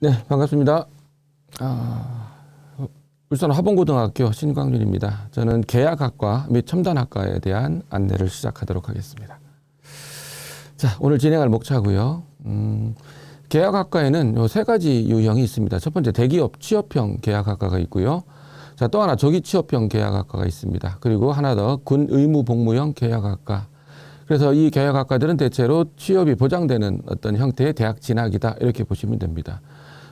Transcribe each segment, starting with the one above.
네, 반갑습니다. 울산 화봉고등학교 신광준입니다. 저는 계약학과 및 첨단학과에 대한 안내를 시작하도록 하겠습니다. 자, 오늘 진행할 목차고요. 계약학과에는 세 가지 유형이 있습니다. 첫 번째, 대기업 취업형 계약학과가 있고요. 자, 또 하나 조기 취업형 계약학과가 있습니다. 그리고 하나 더 군 의무 복무형 계약학과. 그래서 이 계약학과들은 대체로 취업이 보장되는 어떤 형태의 대학 진학이다, 이렇게 보시면 됩니다.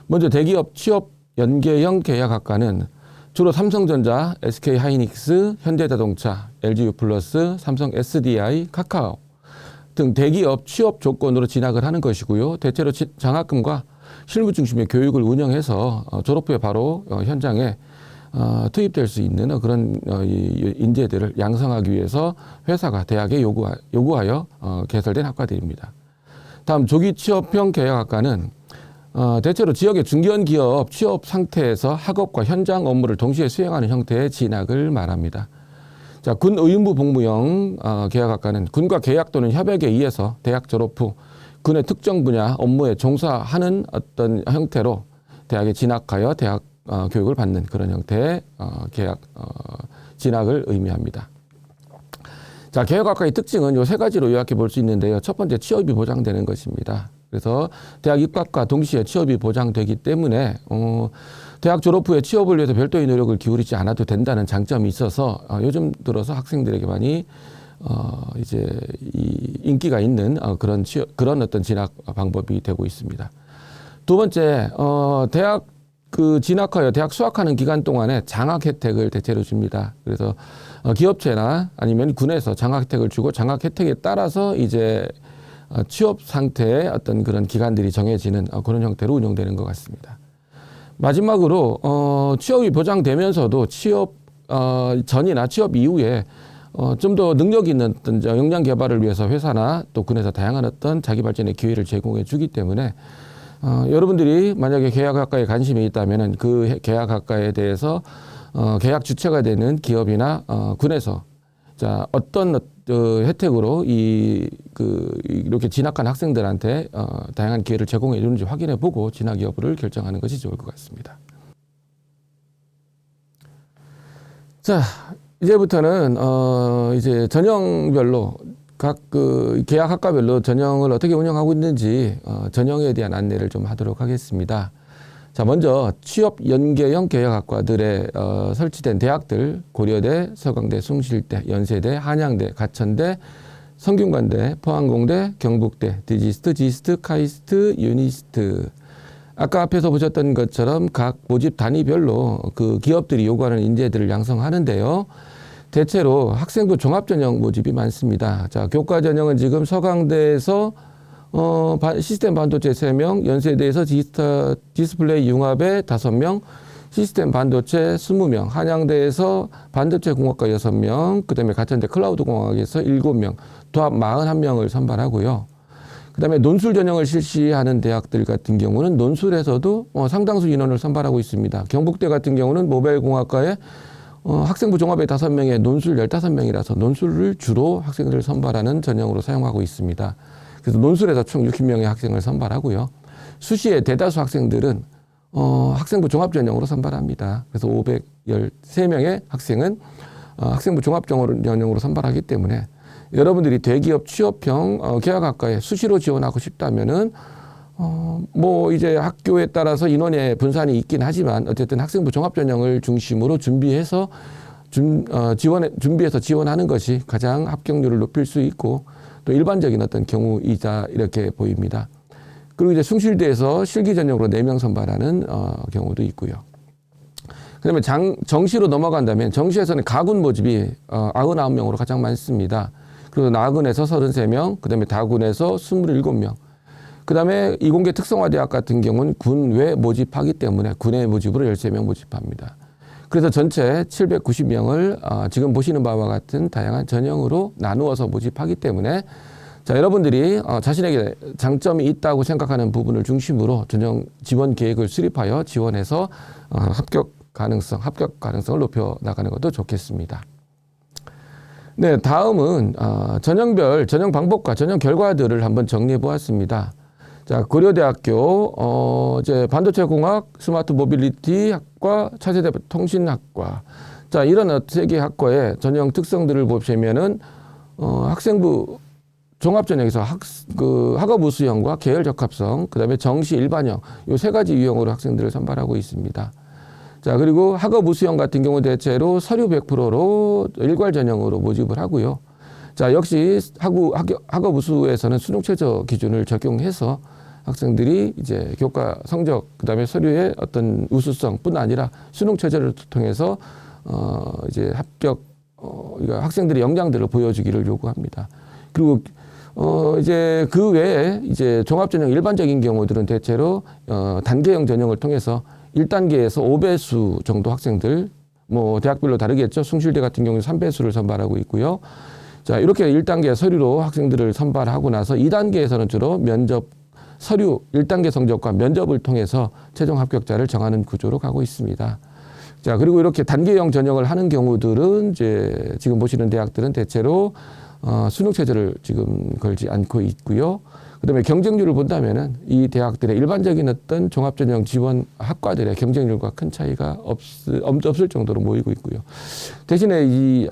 먼저 대기업 취업 연계형 계약학과는 주로 삼성전자, SK하이닉스, 현대자동차, LG유플러스, 삼성 SDI, 카카오 등 대기업 취업 조건으로 진학을 하는 것이고요. 대체로 장학금과 실무 중심의 교육을 운영해서 졸업 후에 바로 현장에 투입될 수 있는 그런 인재들을 양성하기 위해서 회사가 대학에 요구하여 개설된 학과들입니다. 다음 조기 취업형 계약학과는 대체로 지역의 중견기업 취업 상태에서 학업과 현장 업무를 동시에 수행하는 형태의 진학을 말합니다. 자, 군 의무 복무형 계약학과는 군과 계약 또는 협약에 의해서 대학 졸업 후 군의 특정 분야 업무에 종사하는 어떤 형태로 대학에 진학하여 대학 교육을 받는 그런 형태의 계약 진학을 의미합니다. 자, 계약학과의 특징은 이 세 가지로 요약해 볼 수 있는데요. 첫 번째, 취업이 보장되는 것입니다. 그래서 대학 입학과 동시에 취업이 보장되기 때문에 대학 졸업 후에 취업을 위해서 별도의 노력을 기울이지 않아도 된다는 장점이 있어서 요즘 들어서 학생들에게 많이 이제 인기가 있는 그런 어떤 진학 방법이 되고 있습니다. 두 번째, 대학 진학하여 대학 수학하는 기간 동안에 장학 혜택을 대체로 줍니다. 그래서 기업체나 아니면 군에서 장학 혜택을 주고 장학 혜택에 따라서 이제 취업 상태의 어떤 그런 기간들이 정해지는 그런 형태로 운영되는 것 같습니다. 마지막으로 취업이 보장되면서도 취업 전이나 취업 이후에 좀 더 능력 있는 어떤 역량 개발을 위해서 회사나 또 군에서 다양한 어떤 자기 발전의 기회를 제공해 주기 때문에 여러분들이 만약에 계약학과에 관심이 있다면은 그 계약학과에 대해서 계약 주체가 되는 기업이나 군에서 자, 어떤 혜택으로 이렇게 진학한 학생들한테 다양한 기회를 제공해 주는지 확인해 보고 진학 여부를 결정하는 것이 좋을 것 같습니다. 자, 이제부터는 이제 전형별로 각 계약학과별로 전형을 어떻게 운영하고 있는지 전형에 대한 안내를 좀 하도록 하겠습니다. 자, 먼저 취업 연계형 계약학과들에 설치된 대학들, 고려대, 서강대, 숭실대, 연세대, 한양대, 가천대, 성균관대, 포항공대, 경북대, 디지스트, 지스트, 카이스트, 유니스트. 아까 앞에서 보셨던 것처럼 각 모집 단위별로 그 기업들이 요구하는 인재들을 양성하는데요. 대체로 학생부 종합전형 모집이 많습니다. 자, 교과 전형은 지금 서강대에서 시스템 반도체 3명, 연세대에서 디스플레이 융합에 5명, 시스템 반도체 20명, 한양대에서 반도체 공학과 6명, 그 다음에 가천대 클라우드 공학에서 7명, 도합 41명을 선발하고요. 그 다음에 논술 전형을 실시하는 대학들 같은 경우는 논술에서도 상당수 인원을 선발하고 있습니다. 경북대 같은 경우는 모바일 공학과에 학생부 종합에 5명에 논술 15명이라서 논술을 주로 학생들을 선발하는 전형으로 사용하고 있습니다. 그래서 논술에서 총 60명의 학생을 선발하고요. 수시에 대다수 학생들은 학생부 종합전형으로 선발합니다. 그래서 513명의 학생은 학생부 종합전형으로 선발하기 때문에 여러분들이 대기업 취업형 계약학과에 수시로 지원하고 싶다면은 뭐 이제 학교에 따라서 인원의 분산이 있긴 하지만 어쨌든 학생부 종합전형을 중심으로 준비해서 지원하는 것이 가장 합격률을 높일 수 있고 또 일반적인 어떤 경우이자 이렇게 보입니다. 그리고 이제 숭실대에서 실기 전형으로 4명 선발하는 경우도 있고요. 그다음에 정시로 넘어간다면 정시에서는 가군 모집이 99명으로 가장 많습니다. 그리고 나군에서 33명, 그다음에 다군에서 27명. 그다음에 이공계 특성화대학 같은 경우는 군외 모집하기 때문에 군외 모집으로 13명 모집합니다. 그래서 전체 790명을 지금 보시는 바와 같은 다양한 전형으로 나누어서 모집하기 때문에 자, 여러분들이 자신에게 장점이 있다고 생각하는 부분을 중심으로 전형 지원 계획을 수립하여 지원해서 합격 가능성을 높여 나가는 것도 좋겠습니다. 네, 다음은 전형별 전형 방법과 전형 결과들을 한번 정리해 보았습니다. 자, 고려대학교 이제 반도체공학, 스마트 모빌리티 학과, 차세대 통신학과. 자, 이런 세 개 학과의 전형 특성들을 보시면은 학생부 종합전형에서 학업 우수형과 계열 적합성, 그다음에 정시 일반형 이 세 가지 유형으로 학생들을 선발하고 있습니다. 자, 그리고 학업 우수형 같은 경우 대체로 서류 100%로 일괄 전형으로 모집을 하고요. 자, 역시 학업 우수에서는 수능 최저 기준을 적용해서 학생들이 이제 교과 성적, 그다음에 서류의 어떤 우수성뿐 아니라 수능 최저를 통해서 이제 합격 학생들의 역량들을 보여주기를 요구합니다. 그리고 이제 그 외에 이제 종합전형 일반적인 경우들은 대체로 단계형 전형을 통해서 1단계에서 5배수 정도 학생들, 뭐 대학별로 다르겠죠. 숭실대 같은 경우는 3배수를 선발하고 있고요. 자, 이렇게 1단계 서류로 학생들을 선발하고 나서 2단계에서는 주로 면접, 서류 1단계 성적과 면접을 통해서 최종 합격자를 정하는 구조로 가고 있습니다. 자, 그리고 이렇게 단계형 전형을 하는 경우들은 이제 지금 보시는 대학들은 대체로 수능 최저를 지금 걸지 않고 있고요. 그다음에 경쟁률을 본다면은 이 대학들의 일반적인 어떤 종합전형 지원 학과들의 경쟁률과 큰 차이가 없을 정도로 모이고 있고요. 대신에 이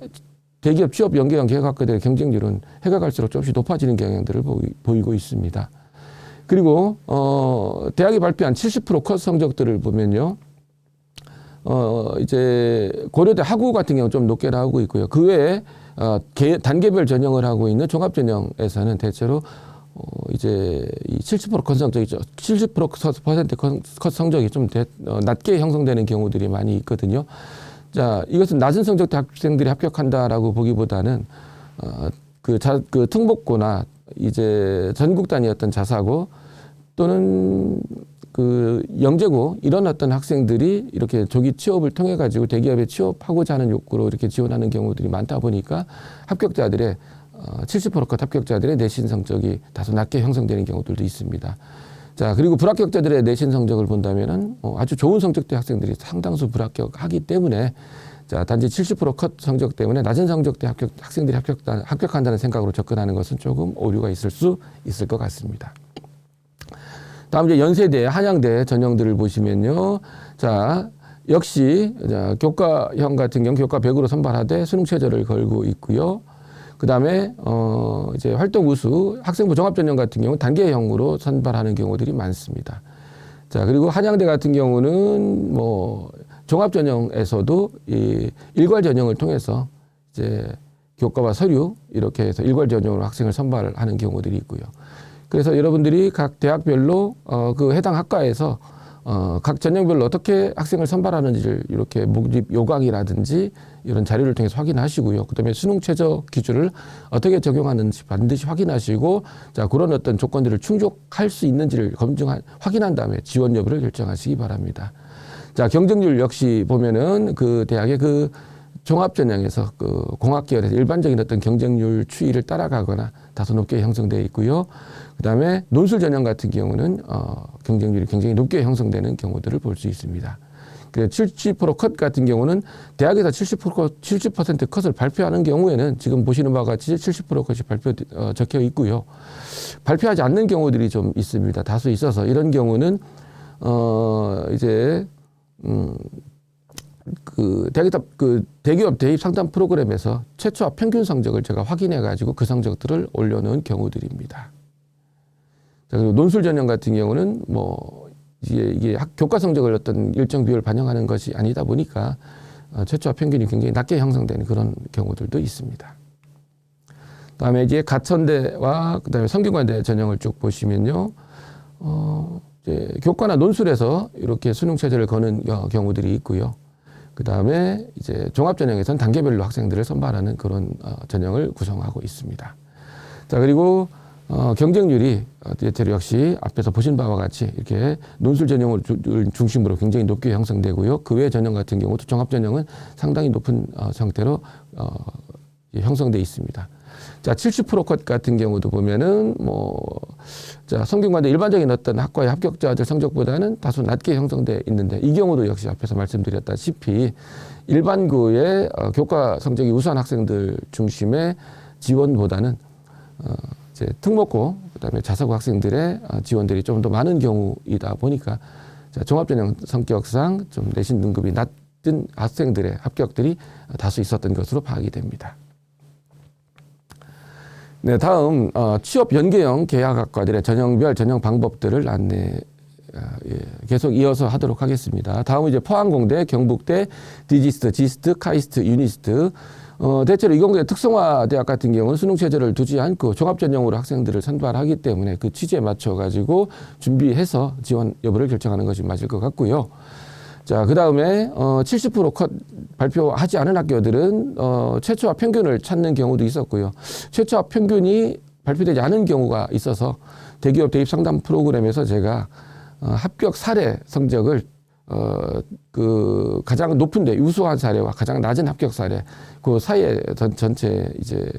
대기업 취업 연계형 계획학과들의 경쟁률은 해가 갈수록 조금씩 높아지는 경향들을 보이고 있습니다. 그리고 대학이 발표한 70% 컷 성적들을 보면요. 이제 고려대 학우 같은 경우 좀 높게 나오고 있고요. 그 외에 단계별 전형을 하고 있는 종합전형에서는 대체로 이제 이 70%컷 성적이죠. 70% 컷 성적이 좀 낮게 형성되는 경우들이 많이 있거든요. 자, 이것은 낮은 성적대 학생들이 합격한다라고 보기보다는 그 특목고나 이제 전국 단위 어떤 자사고 또는 그 영재고 이런 어떤 학생들이 이렇게 조기 취업을 통해 가지고 대기업에 취업하고자 하는 욕구로 이렇게 지원하는 경우들이 많다 보니까 합격자들의 70%컷 합격자들의 내신 성적이 다소 낮게 형성되는 경우들도 있습니다. 자, 그리고 불합격자들의 내신 성적을 본다면은 아주 좋은 성적대 학생들이 상당수 불합격하기 때문에 자, 단지 70%컷 성적 때문에 낮은 성적대 학생들이 합격한다는 생각으로 접근하는 것은 조금 오류가 있을 수 있을 것 같습니다. 다음 이제 연세대, 한양대 전형들을 보시면요. 자, 역시 교과형 같은 경우 교과 100으로 선발하되 수능 최저를 걸고 있고요. 그다음에 이제 활동 우수 학생부 종합전형 같은 경우 단계형으로 선발하는 경우들이 많습니다. 자, 그리고 한양대 같은 경우는 뭐 종합전형에서도 이 일괄 전형을 통해서 이제 교과와 서류 이렇게 해서 일괄 전형으로 학생을 선발하는 경우들이 있고요. 그래서 여러분들이 각 대학별로 그 해당 학과에서 각 전형별로 어떻게 학생을 선발하는지를 이렇게 모집 요강이라든지 이런 자료를 통해서 확인하시고요. 그다음에 수능 최저 기준을 어떻게 적용하는지 반드시 확인하시고 자, 그런 어떤 조건들을 충족할 수 있는지를 확인한 다음에 지원 여부를 결정하시기 바랍니다. 자, 경쟁률 역시 보면은 그 대학의 그 종합전형에서 그 공학 계열에서 일반적인 어떤 경쟁률 추이를 따라가거나 다소 높게 형성되어 있고요. 그다음에 논술 전형 같은 경우는 경쟁률이 굉장히 높게 형성되는 경우들을 볼 수 있습니다. 70%컷 같은 경우는 대학에서 70% 컷을 발표하는 경우에는 지금 보시는 바와 같이 70% 컷이 적혀 있고요. 발표하지 않는 경우들이 좀 있습니다. 다수 있어서 이런 경우는 이제 그 대기업 대입 상담 프로그램에서 최초 평균 성적을 제가 확인해 가지고 그 성적들을 올려놓은 경우들입니다. 자, 그리고 논술 전형 같은 경우는 뭐 이게 교과 성적을 어떤 일정 비율 반영하는 것이 아니다 보니까 최초 평균이 굉장히 낮게 형성되는 그런 경우들도 있습니다. 다음에 이제 가천대와 그다음에 성균관대 전형을 쭉 보시면요, 이제 교과나 논술에서 이렇게 수능 최저를 거는 경우들이 있고요. 그 다음에 이제 종합전형에서는 단계별로 학생들을 선발하는 그런 전형을 구성하고 있습니다. 자, 그리고 경쟁률이 대체로 역시 앞에서 보신 바와 같이 이렇게 논술 전형을 중심으로 굉장히 높게 형성되고요. 그 외 전형 같은 경우도 종합전형은 상당히 높은 형태로 형성돼 있습니다. 자, 70%컷 같은 경우도 보면은 자, 성균관대 일반적인 어떤 학과의 합격자들 성적보다는 다소 낮게 형성돼 있는데 이 경우도 역시 앞에서 말씀드렸다시피 일반고의 교과 성적이 우수한 학생들 중심의 지원보다는 이제 특목고 그다음에 자사고 학생들의 지원들이 좀 더 많은 경우이다 보니까 종합전형 성격상 좀 내신 등급이 낮은 학생들의 합격들이 다수 있었던 것으로 파악이 됩니다. 네, 다음 취업 연계형 계약학과들의 전형별 전형 방법들을 계속 이어서 하도록 하겠습니다. 다음은 이제 포항공대, 경북대, 디지스트, 지스트, 카이스트, 유니스트. 대체로 이공계 특성화 대학 같은 경우는 수능 체제를 두지 않고 종합전형으로 학생들을 선발하기 때문에 그 취지에 맞춰 가지고 준비해서 지원 여부를 결정하는 것이 맞을 것 같고요. 자, 그 다음에 70% 컷 발표하지 않은 학교들은 최초합 평균을 찾는 경우도 있었고요. 최초합 평균이 발표되지 않은 경우가 있어서 대기업 대입 상담 프로그램에서 제가 합격 사례 성적을 그 가장 높은데 우수한 사례와 가장 낮은 합격 사례 그 사이에 전체 이제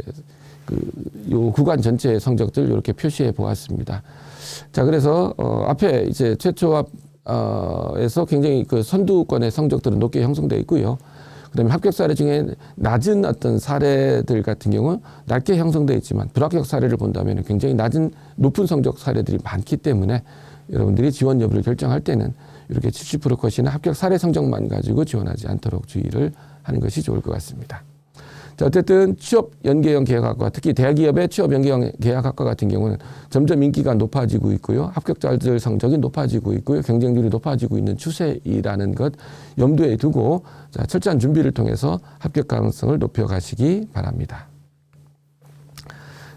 요 구간 전체 성적들 이렇게 표시해 보았습니다. 자, 그래서 앞에 이제 최초합 에서 굉장히 그 선두권의 성적들은 높게 형성되어 있고요. 그다음에 합격 사례 중에 낮은 어떤 사례들 같은 경우는 낮게 형성되어 있지만 불합격 사례를 본다면 굉장히 높은 성적 사례들이 많기 때문에 여러분들이 지원 여부를 결정할 때는 이렇게 70% 컷이나 합격 사례 성적만 가지고 지원하지 않도록 주의를 하는 것이 좋을 것 같습니다. 자, 어쨌든 취업 연계형 계약학과, 특히 대기업의 취업 연계형 계약학과 같은 경우는 점점 인기가 높아지고 있고요. 합격자들 성적이 높아지고 있고요. 경쟁률이 높아지고 있는 추세이라는 것 염두에 두고 자, 철저한 준비를 통해서 합격 가능성을 높여가시기 바랍니다.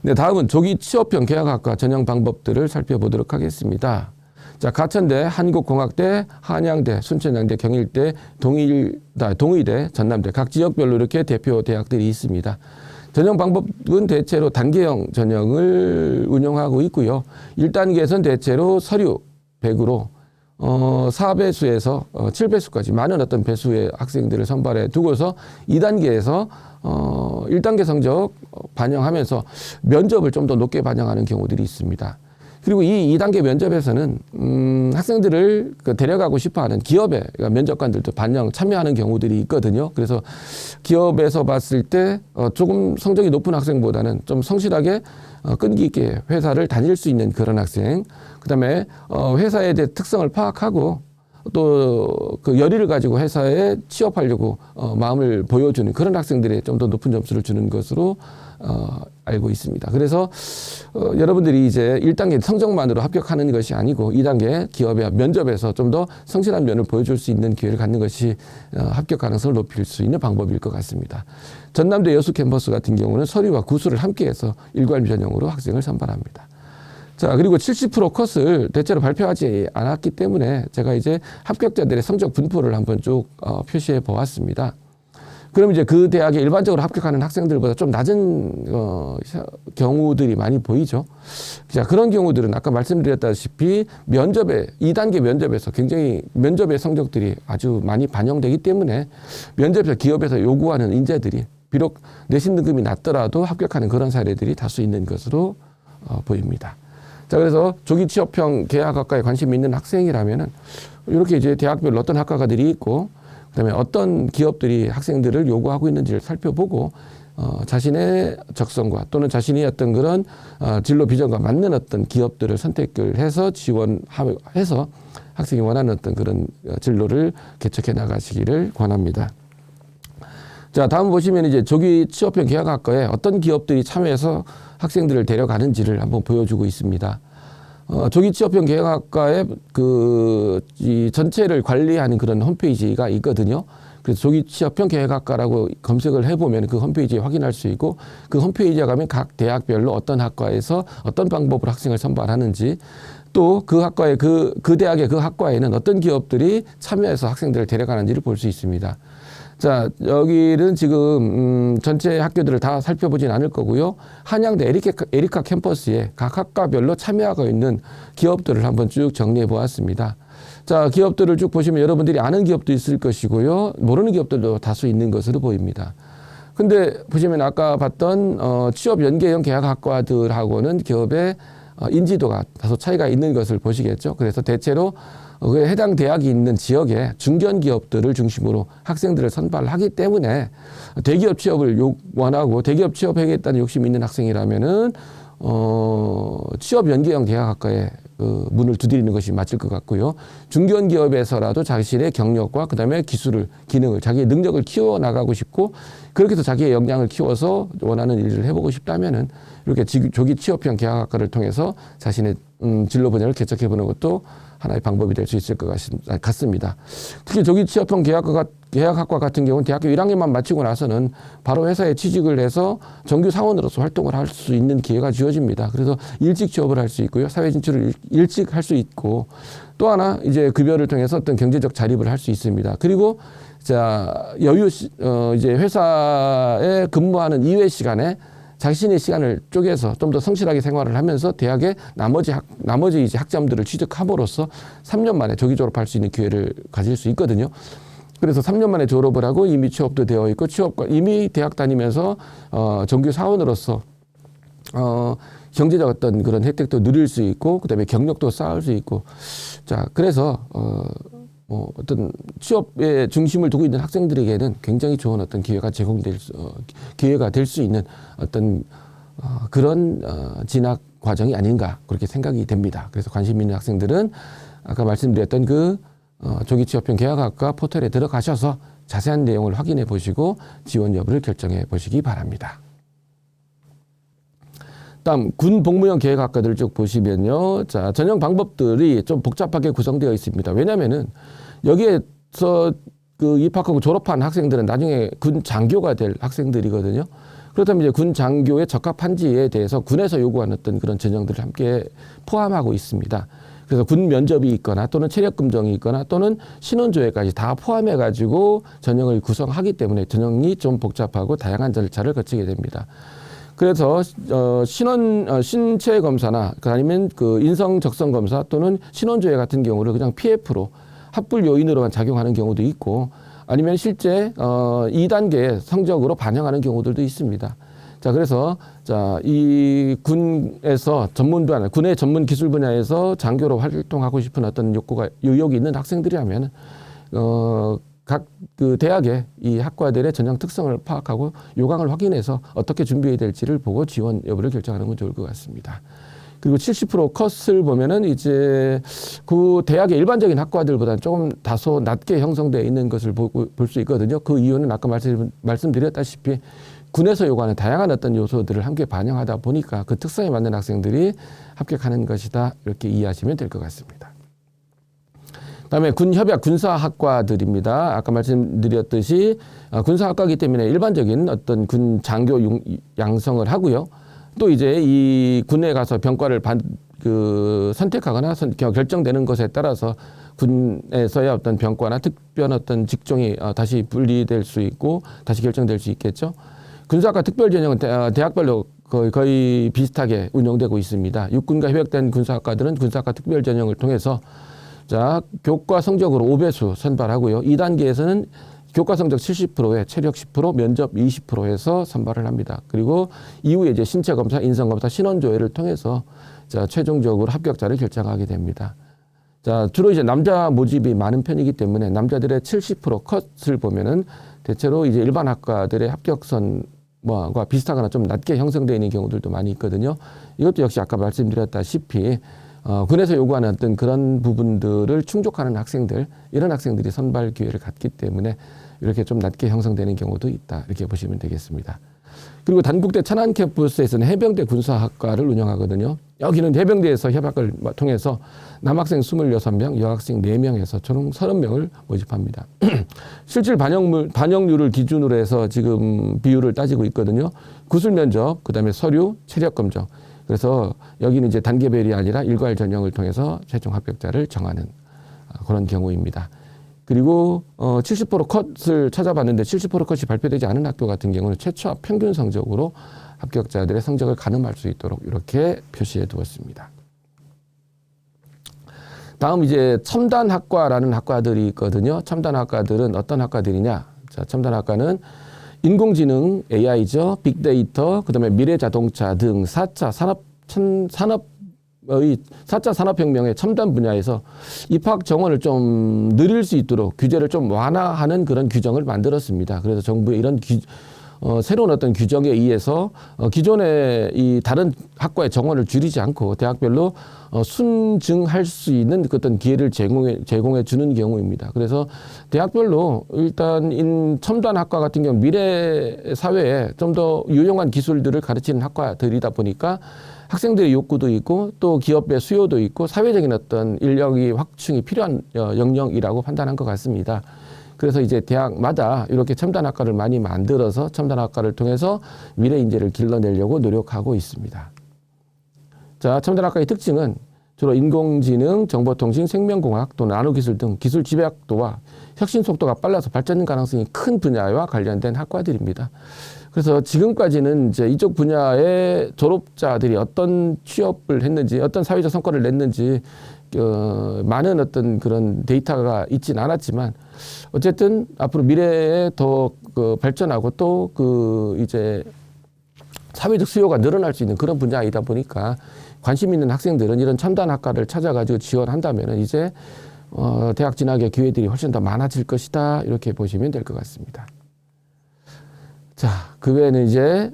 네, 다음은 조기 취업형 계약학과 전형 방법들을 살펴보도록 하겠습니다. 자, 가천대, 한국공학대, 한양대, 순천향대, 경일대, 동의대, 전남대 각 지역별로 이렇게 대표 대학들이 있습니다. 전형 방법은 대체로 단계형 전형을 운영하고 있고요. 1단계에서는 대체로 서류 100으로 4배수에서 7배수까지 많은 어떤 배수의 학생들을 선발해 두고서 2단계에서 1단계 성적 반영하면서 면접을 좀 더 높게 반영하는 경우들이 있습니다. 그리고 이 2단계 면접에서는 학생들을 데려가고 싶어하는 기업의 면접관들도 참여하는 경우들이 있거든요. 그래서 기업에서 봤을 때 조금 성적이 높은 학생보다는 좀 성실하게 끈기 있게 회사를 다닐 수 있는 그런 학생, 그다음에 회사에 대해 특성을 파악하고 또 그 열의를 가지고 회사에 취업하려고 마음을 보여주는 그런 학생들이 좀 더 높은 점수를 주는 것으로 알고 있습니다. 그래서 여러분들이 이제 1단계 성적만으로 합격하는 것이 아니고 2단계 기업의 면접에서 좀 더 성실한 면을 보여줄 수 있는 기회를 갖는 것이 합격 가능성을 높일 수 있는 방법일 것 같습니다. 전남대 여수 캠퍼스 같은 경우는 서류와 구술을 함께해서 일괄 전형으로 학생을 선발합니다. 자, 그리고 70% 컷을 대체로 발표하지 않았기 때문에 제가 이제 합격자들의 성적 분포를 한번 쭉 표시해 보았습니다. 그럼 이제 그 대학에 일반적으로 합격하는 학생들보다 좀 낮은 경우들이 많이 보이죠. 자, 그런 경우들은 아까 말씀드렸다시피 2단계 면접에서 굉장히 면접의 성적들이 아주 많이 반영되기 때문에 면접에서 기업에서 요구하는 인재들이 비록 내신 등급이 낮더라도 합격하는 그런 사례들이 다수 있는 것으로 보입니다. 자, 그래서 조기 취업형 계약학과에 관심이 있는 학생이라면은 이렇게 이제 대학별로 어떤 학과가들이 있고 그다음에 어떤 기업들이 학생들을 요구하고 있는지를 살펴보고 자신의 적성과 또는 자신이 어떤 그런 진로 비전과 맞는 어떤 기업들을 선택을 해서 지원해서 학생이 원하는 어떤 그런 진로를 개척해 나가시기를 권합니다. 자, 다음 보시면 이제 조기 취업형 계약학과에 어떤 기업들이 참여해서 학생들을 데려가는지를 한번 보여주고 있습니다. 조기 취업형 계약학과의 이 전체를 관리하는 그런 홈페이지가 있거든요. 그래서 조기 취업형 계약학과라고 검색을 해보면 그 홈페이지에 확인할 수 있고 그 홈페이지에 가면 각 대학별로 어떤 학과에서 어떤 방법으로 학생을 선발하는지 또 그 학과의 그 대학의 그 학과에는 어떤 기업들이 참여해서 학생들을 데려가는지를 볼 수 있습니다. 자, 여기는 지금 전체 학교들을 다 살펴보진 않을 거고요. 한양대 에리카 캠퍼스에 각 학과별로 참여하고 있는 기업들을 한번 쭉 정리해 보았습니다. 자, 기업들을 쭉 보시면 여러분들이 아는 기업도 있을 것이고요. 모르는 기업들도 다수 있는 것으로 보입니다. 근데 보시면 아까 봤던 취업 연계형 계약학과들하고는 기업의 인지도가 다소 차이가 있는 것을 보시겠죠. 그래서 대체로 그 해당 대학이 있는 지역의 중견 기업들을 중심으로 학생들을 선발하기 때문에 대기업 취업을 원하고 대기업 취업하겠다는 욕심이 있는 학생이라면은 취업 연계형 계약학과에 그 문을 두드리는 것이 맞을 것 같고요. 중견 기업에서라도 자신의 경력과 그다음에 기술을, 기능을, 자기의 능력을 키워 나가고 싶고 그렇게 해서 자기의 역량을 키워서 원하는 일을 해보고 싶다면은 이렇게 조기 취업형 계약학과를 통해서 자신의 진로 분야를 개척해보는 것도 하나의 방법이 될 수 있을 것 같습니다. 특히 조기 취업형 계약학과 같은 경우는 대학교 1학년만 마치고 나서는 바로 회사에 취직을 해서 정규 사원으로서 활동을 할 수 있는 기회가 주어집니다. 그래서 일찍 취업을 할 수 있고요. 사회 진출을 일찍 할 수 있고 또 하나 이제 급여를 통해서 어떤 경제적 자립을 할 수 있습니다. 그리고 자, 이제 회사에 근무하는 이외 시간에 자신의 시간을 쪼개서 좀 더 성실하게 생활을 하면서 대학의 나머지 이제 학점들을 취득함으로써 3년 만에 조기 졸업할 수 있는 기회를 가질 수 있거든요. 그래서 3년 만에 졸업을 하고 이미 취업도 되어 있고 이미 대학 다니면서 정규 사원으로서 경제적 어떤 그런 혜택도 누릴 수 있고 그다음에 경력도 쌓을 수 있고 자 그래서 어떤 취업에 중심을 두고 있는 학생들에게는 굉장히 좋은 어떤 기회가 기회가 될 수 있는 어떤 그런 진학 과정이 아닌가 그렇게 생각이 됩니다. 그래서 관심 있는 학생들은 아까 말씀드렸던 그 조기 취업형 계약학과 포털에 들어가셔서 자세한 내용을 확인해 보시고 지원 여부를 결정해 보시기 바랍니다. 다음 군 복무형 계약학과들을 쭉 보시면요. 자, 전형 방법들이 좀 복잡하게 구성되어 있습니다. 왜냐면은 여기에서 그 입학하고 졸업한 학생들은 나중에 군 장교가 될 학생들이거든요. 그렇다면 이제 군 장교에 적합한지에 대해서 군에서 요구하는 어떤 그런 전형들을 함께 포함하고 있습니다. 그래서 군 면접이 있거나 또는 체력 검정이 있거나 또는 신원조회까지 다 포함해 가지고 전형을 구성하기 때문에 전형이 좀 복잡하고 다양한 절차를 거치게 됩니다. 그래서 신체 검사나 아니면 그 인성 적성 검사 또는 신원조회 같은 경우를 그냥 PF로 합불 요인으로만 작용하는 경우도 있고 아니면 실제 2단계 성적으로 반영하는 경우들도 있습니다. 자, 그래서 자, 이 군에서 군의 전문 기술 분야에서 장교로 활동하고 싶은 어떤 의욕이 있는 학생들이라면 각 그 대학의 이 학과들의 전형 특성을 파악하고 요강을 확인해서 어떻게 준비해야 될지를 보고 지원 여부를 결정하는 건 좋을 것 같습니다. 그리고 70% 컷을 보면은 이제 그 대학의 일반적인 학과들보다는 조금 다소 낮게 형성되어 있는 것을 볼 수 있거든요. 그 이유는 아까 말씀드렸다시피 군에서 요구하는 다양한 어떤 요소들을 함께 반영하다 보니까 그 특성에 맞는 학생들이 합격하는 것이다. 이렇게 이해하시면 될 것 같습니다. 그다음에 군협약 군사학과들입니다. 아까 말씀드렸듯이 군사학과이기 때문에 일반적인 어떤 군 장교 양성을 하고요. 또 이제 이 군에 가서 병과를 선택하거나 결정되는 것에 따라서 군에서의 어떤 병과나 특별 어떤 직종이 다시 분리될 수 있고 다시 결정될 수 있겠죠. 군사학과 특별 전형은 대학별로 거의 비슷하게 운영되고 있습니다. 육군과 협약된 군사학과들은 군사학과 특별 전형을 통해서 자, 교과 성적으로 5배수 선발하고요. 2단계에서는 교과 성적 70%에 체력 10%, 면접 20% 해서 선발을 합니다. 그리고 이후에 이제 신체 검사, 인성 검사, 신원 조회를 통해서 자, 최종적으로 합격자를 결정하게 됩니다. 자, 주로 이제 남자 모집이 많은 편이기 때문에 남자들의 70% 컷을 보면은 대체로 이제 일반 학과들의 합격선과 비슷하거나 좀 낮게 형성되어 있는 경우들도 많이 있거든요. 이것도 역시 아까 말씀드렸다시피 군에서 요구하는 어떤 그런 부분들을 충족하는 학생들, 이런 학생들이 선발 기회를 갖기 때문에 이렇게 좀 낮게 형성되는 경우도 있다. 이렇게 보시면 되겠습니다. 그리고 단국대 천안 캠퍼스에서는 해병대 군사학과를 운영하거든요. 여기는 해병대에서 협약을 통해서 남학생 26명, 여학생 4명에서 총 30명을 모집합니다. 실질 반영률을 기준으로 해서 지금 비율을 따지고 있거든요. 구술 면접, 그다음에 서류, 체력 검정. 그래서 여기는 이제 단계별이 아니라 일괄 전형을 통해서 최종 합격자를 정하는 그런 경우입니다. 그리고 70% 컷을 찾아봤는데 70% 컷이 발표되지 않은 학교 같은 경우는 최초 평균 성적으로 합격자들의 성적을 가늠할 수 있도록 이렇게 표시해 두었습니다. 다음 이제 첨단학과라는 학과들이 있거든요. 첨단학과들은 어떤 학과들이냐? 자, 첨단학과는 인공지능, AI죠. 빅데이터, 그다음에 미래자동차 등 4차 산업혁명의 첨단 분야에서 입학 정원을 좀 늘릴 수 있도록 규제를 좀 완화하는 그런 규정을 만들었습니다. 그래서 정부의 이런 새로운 어떤 규정에 의해서 기존의 이 다른 학과의 정원을 줄이지 않고 대학별로 순증할 수 있는 어떤 기회를 제공해 주는 경우입니다. 그래서 대학별로 일단 첨단 학과 같은 경우 미래 사회에 좀 더 유용한 기술들을 가르치는 학과들이다 보니까 학생들의 욕구도 있고 또 기업의 수요도 있고 사회적인 어떤 인력이 확충이 필요한 영역이라고 판단한 것 같습니다. 그래서 이제 대학마다 이렇게 첨단학과를 많이 만들어서 첨단학과를 통해서 미래 인재를 길러내려고 노력하고 있습니다. 자, 첨단학과의 특징은 주로 인공지능, 정보통신, 생명공학 또는 나노기술 등 기술 집약도와 혁신 속도가 빨라서 발전 가능성이 큰 분야와 관련된 학과들입니다. 그래서 지금까지는 이제 이쪽 분야의 졸업자들이 어떤 취업을 했는지, 어떤 사회적 성과를 냈는지 많은 어떤 그런 데이터가 있진 않았지만 어쨌든 앞으로 미래에 더 발전하고 또 이제 사회적 수요가 늘어날 수 있는 그런 분야이다 보니까 관심 있는 학생들은 이런 첨단 학과를 찾아가지고 지원한다면 이제 대학 진학의 기회들이 훨씬 더 많아질 것이다 이렇게 보시면 될 것 같습니다. 자, 그 외에는 이제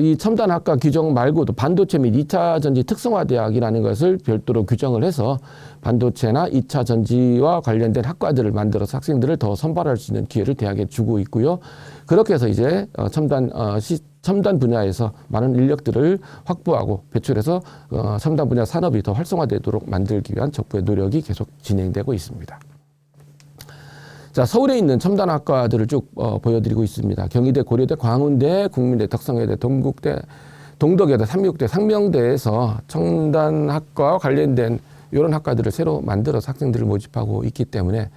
이 첨단 학과 규정 말고도 반도체 및 2차 전지 특성화 대학이라는 것을 별도로 규정을 해서 반도체나 2차 전지와 관련된 학과들을 만들어서 학생들을 더 선발할 수 있는 기회를 대학에 주고 있고요. 그렇게 해서 이제 첨단 분야에서 많은 인력들을 확보하고 배출해서 첨단 분야 산업이 더 활성화되도록 만들기 위한 정부의 노력이 계속 진행되고 있습니다. 자, 서울에 있는 첨단학과들을 쭉 보여드리고 있습니다. 경희대, 고려대, 광운대, 국민대, 덕성여대, 동국대, 동덕여대, 삼육대, 상명대에서 첨단학과와 관련된 이런 학과들을 새로 만들어서 학생들을 모집하고 있기 때문에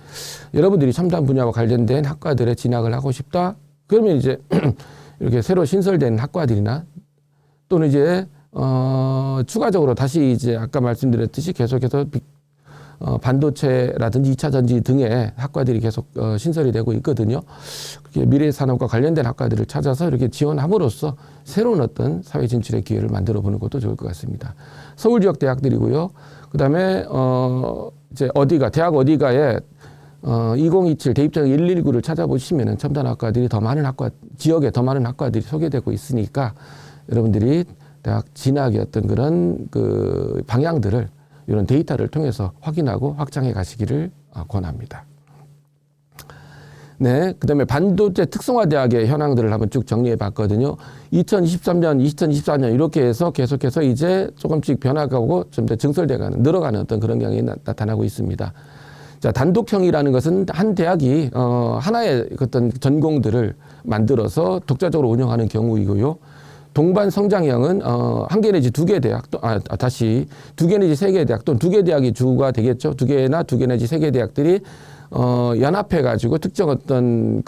여러분들이 첨단 분야와 관련된 학과들에 진학을 하고 싶다? 그러면 이제 이렇게 새로 신설된 학과들이나 또는 이제 추가적으로 다시 이제 아까 말씀드렸듯이 계속해서 반도체라든지 2차 전지 등의 학과들이 계속 신설이 되고 있거든요. 미래 산업과 관련된 학과들을 찾아서 이렇게 지원함으로써 새로운 어떤 사회 진출의 기회를 만들어 보는 것도 좋을 것 같습니다. 서울 지역 대학들이고요. 그다음에 이제 대학 어디가에 2027 대입자격 119를 찾아보시면은 첨단 학과들이 지역에 더 많은 학과들이 소개되고 있으니까 여러분들이 대학 진학의 어떤 그런 방향들을 이런 데이터를 통해서 확인하고 확장해 가시기를 권합니다. 네, 그다음에 반도체 특성화 대학의 현황들을 한번 쭉 정리해 봤거든요. 2023년, 2024년 이렇게 해서 계속해서 이제 조금씩 변화가고 좀 더 증설돼가는 늘어가는 어떤 그런 경향이 나타나고 있습니다. 자, 단독형이라는 것은 한 대학이 하나의 어떤 전공들을 만들어서 독자적으로 운영하는 경우이고요. 동반 성장형은 한 개 내지 두 개 대학, 두 개 내지 세 개 대학 또는 두 개 대학이 주가 되겠죠. 두 개 내지 세 개 대학들이 연합해 가지고 특정 어떤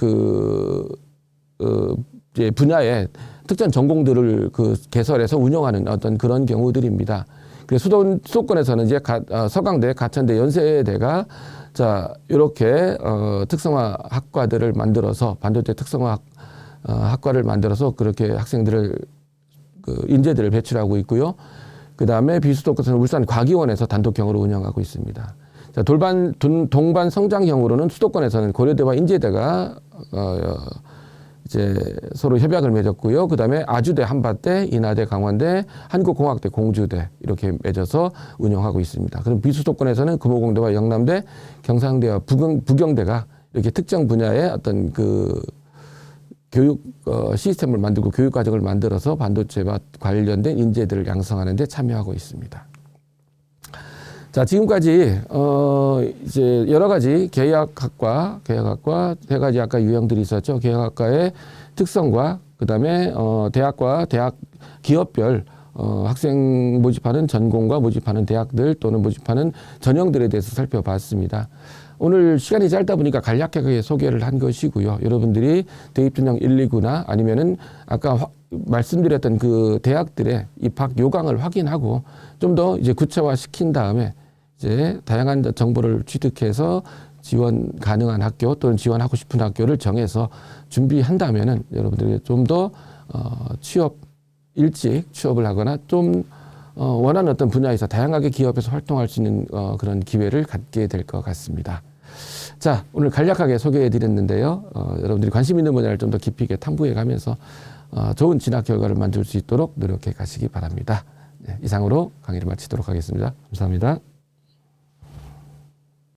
이제 분야의 특정 전공들을 개설해서 운영하는 어떤 그런 경우들입니다. 그래서 수도권에서는 이제 서강대, 가천대, 연세대가 자 이렇게 특성화 학과들을 만들어서 반도체 특성화 학과를 만들어서 그렇게 학생들을 인재들을 배출하고 있고요. 그 다음에 비수도권에서는 울산 과기원에서 단독형으로 운영하고 있습니다. 자, 동반 성장형으로는 수도권에서는 고려대와 인제대가 이제 서로 협약을 맺었고요. 그 다음에 아주대, 한밭대, 인하대, 강원대, 한국공학대, 공주대 이렇게 맺어서 운영하고 있습니다. 그럼 비수도권에서는 금호공대와 영남대, 경상대와 부경대가 이렇게 특정 분야의 어떤 교육 시스템을 만들고 교육 과정을 만들어서 반도체와 관련된 인재들을 양성하는 데 참여하고 있습니다. 자, 지금까지 이제 여러 가지 계약학과 세 가지 아까 유형들이 있었죠. 계약학과의 특성과 그다음에 대학과 대학 기업별 학생 모집하는 전공과 모집하는 대학들 또는 모집하는 전형들에 대해서 살펴봤습니다. 오늘 시간이 짧다 보니까 간략하게 소개를 한 것이고요. 여러분들이 대입전형 129나 아니면은 아까 말씀드렸던 그 대학들의 입학 요강을 확인하고 좀 더 이제 구체화 시킨 다음에 이제 다양한 정보를 취득해서 지원 가능한 학교 또는 지원하고 싶은 학교를 정해서 준비한다면은 여러분들이 좀 더 일찍 취업을 하거나 좀 원하는 어떤 분야에서 다양하게 기업에서 활동할 수 있는 그런 기회를 갖게 될 것 같습니다. 자, 오늘 간략하게 소개해 드렸는데요. 여러분들이 관심 있는 분야를 좀 더 깊이 있게 탐구해 가면서 좋은 진학 결과를 만들 수 있도록 노력해 가시기 바랍니다. 네, 이상으로 강의를 마치도록 하겠습니다. 감사합니다.